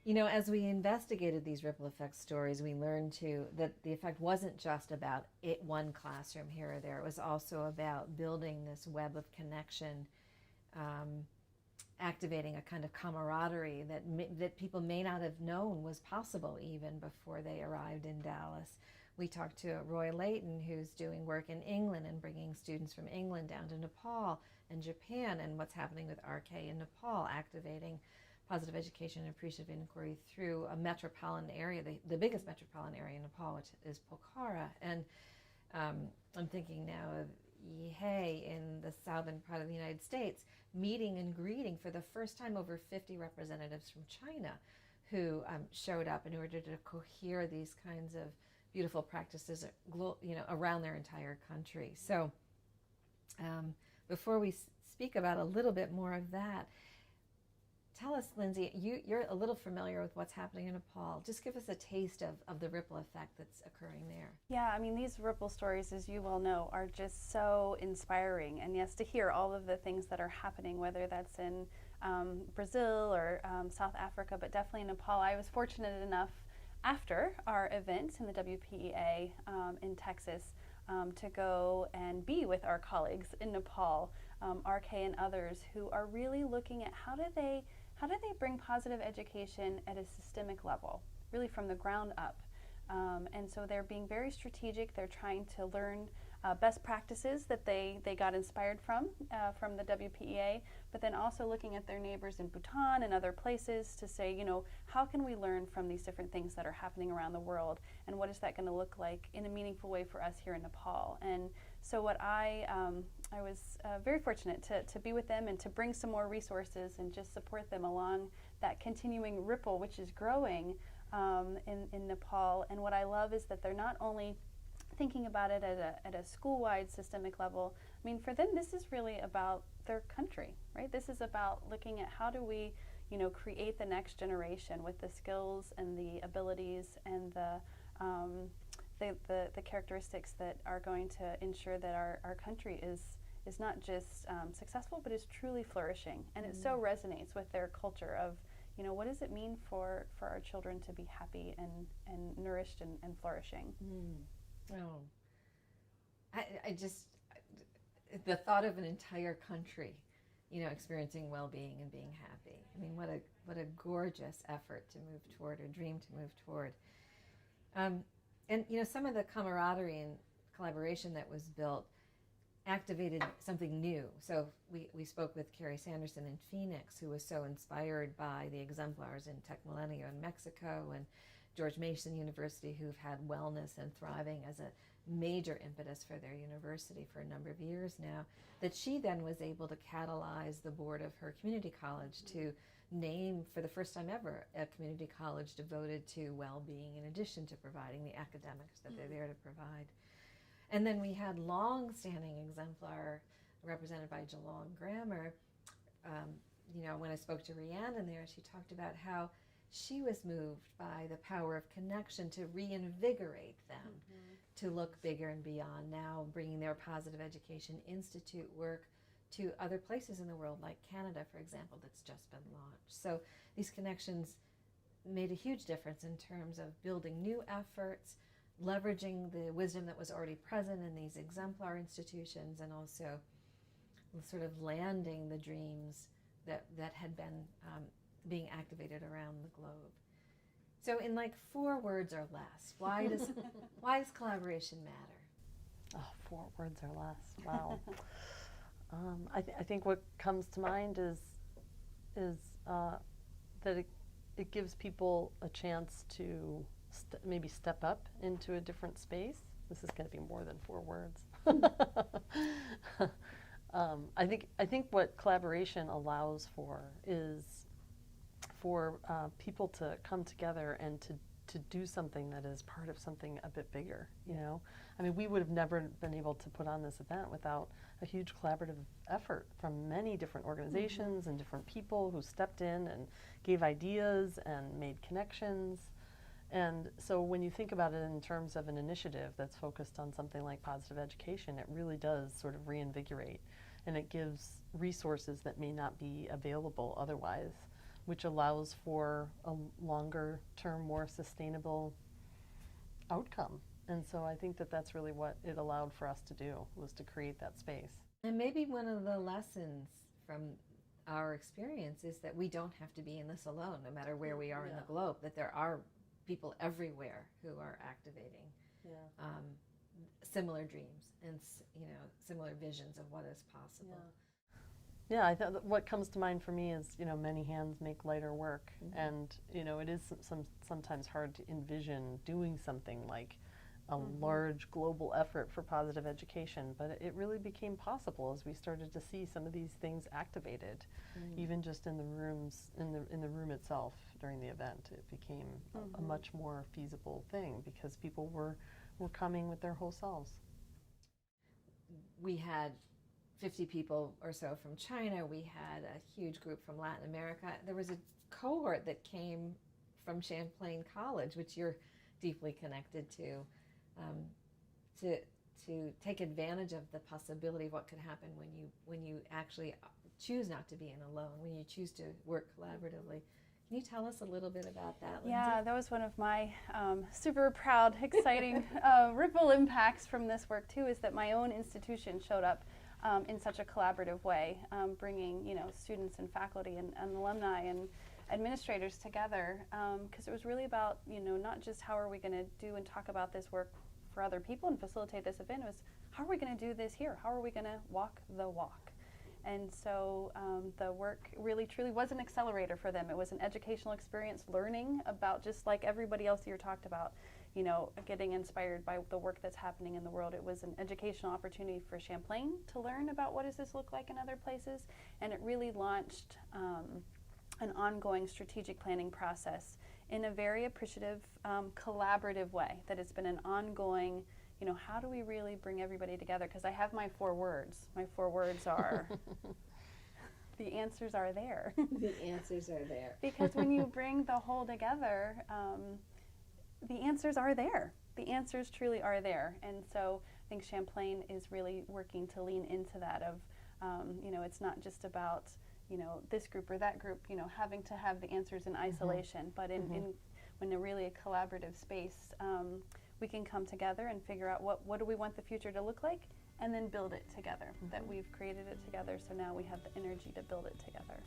You know, as we investigated these ripple effect stories, we learned too that the effect wasn't just about one classroom here or there. It was also about building this web of connection, um, activating a kind of camaraderie that people may not have known was possible even before they arrived in Dallas. We talked to Roy Layton, who's doing work in England and bringing students from England down to Nepal and Japan, and what's happening with RK in Nepal, activating positive education and appreciative inquiry through a metropolitan area, the biggest metropolitan area in Nepal, which is Pokhara. And I'm thinking now of Yihei in the southern part of the United States, meeting and greeting for the first time over 50 representatives from China who showed up in order to cohere these kinds of beautiful practices, around their entire country. So before we speak about a little bit more of that, tell us, Lindsay, you're a little familiar with what's happening in Nepal. Just give us a taste of the ripple effect that's occurring there. Yeah, I mean, these ripple stories, as you well know, are just so inspiring. And yes, to hear all of the things that are happening, whether that's in Brazil or South Africa, but definitely in Nepal. I was fortunate enough after our event in the WPEA in Texas to go and be with our colleagues in Nepal, RK and others, who are really looking at how do they bring positive education at a systemic level, really from the ground up. And so they're being very strategic. They're trying to learn best practices that they got inspired from the WPEA, but then also looking at their neighbors in Bhutan and other places to say, how can we learn from these different things that are happening around the world, and what is that going to look like in a meaningful way for us here in Nepal? And so what I was very fortunate to be with them and to bring some more resources and just support them along that continuing ripple, which is growing in Nepal. And what I love is that they're not only thinking about it at a school-wide systemic level. I mean, for them, this is really about their country, right? This is about looking at how do we, create the next generation with the skills and the abilities and the characteristics that are going to ensure that our country is not just successful, but is truly flourishing. And it so resonates with their culture of, what does it mean for our children to be happy and nourished and flourishing? Oh, the thought of an entire country, experiencing well-being and being happy. I mean, what a gorgeous effort to move toward, or dream to move toward. And some of the camaraderie and collaboration that was built activated something new. So we spoke with Carrie Sanderson in Phoenix, who was so inspired by the exemplars in Tech Milenio in Mexico, and George Mason University, who've had wellness and thriving as a major impetus for their university for a number of years now, that she then was able to catalyze the board of her community college to name, for the first time ever, a community college devoted to well-being, in addition to providing the academics that they're there to provide. And then we had long-standing exemplar represented by Geelong Grammar. When I spoke to Rhiannon there, she talked about how she was moved by the power of connection to reinvigorate them, to look bigger and beyond, now bringing their Positive Education Institute work to other places in the world, like Canada, for example, that's just been launched. So these connections made a huge difference in terms of building new efforts, leveraging the wisdom that was already present in these exemplar institutions, and also sort of landing the dreams that had been being activated around the globe. So in 4 words or less, why does collaboration matter? Oh, 4 words or less. Wow. I think what comes to mind is that it gives people a chance to maybe step up into a different space. This is going to be more than 4 words. I think what collaboration allows for is for people to come together and to do something that is part of something a bit bigger, I mean, we would have never been able to put on this event without a huge collaborative effort from many different organizations and different people who stepped in and gave ideas and made connections. And so when you think about it in terms of an initiative that's focused on something like positive education, it really does sort of reinvigorate, and it gives resources that may not be available otherwise which allows for a longer term, more sustainable outcome. And so I think that that's really what it allowed for us to do, was to create that space. And maybe one of the lessons from our experience is that we don't have to be in this alone, no matter where we are in the globe, that there are people everywhere who are activating similar dreams and similar visions of what is possible. Yeah, I thought what comes to mind for me is, many hands make lighter work. And, it is sometimes hard to envision doing something like a large global effort for positive education, but it really became possible as we started to see some of these things activated, even just in the rooms, in the room itself during the event. It became a much more feasible thing because people were coming with their whole selves. We had 50 people or so from China. We had a huge group from Latin America. There was a cohort that came from Champlain College, which you're deeply connected to take advantage of the possibility of what could happen when you actually choose not to be in alone, when you choose to work collaboratively. Can you tell us a little bit about that, Lindsay? Yeah, that was one of my super proud, exciting ripple impacts from this work too, is that my own institution showed up in such a collaborative way, bringing students and faculty and alumni and administrators together, because it was really about not just how are we going to do and talk about this work for other people and facilitate this event. It was how are we going to do this here? How are we going to walk the walk? And so the work really truly was an accelerator for them. It was an educational experience, learning about, just like everybody else here talked about, getting inspired by the work that's happening in the world. It was an educational opportunity for Champlain to learn about what does this look like in other places, and it really launched an ongoing strategic planning process in a very appreciative, collaborative way, that it's been an ongoing, how do we really bring everybody together? Because I have my 4 words. My 4 words are, the answers are there. The answers are there. Because when you bring the whole together, the answers are there. The answers truly are there. And so I think Champlain is really working to lean into that of, it's not just about, this group or that group, having to have the answers in isolation, but when a really a collaborative space, we can come together and figure out what do we want the future to look like, and then build it together, that we've created it together, so now we have the energy to build it together.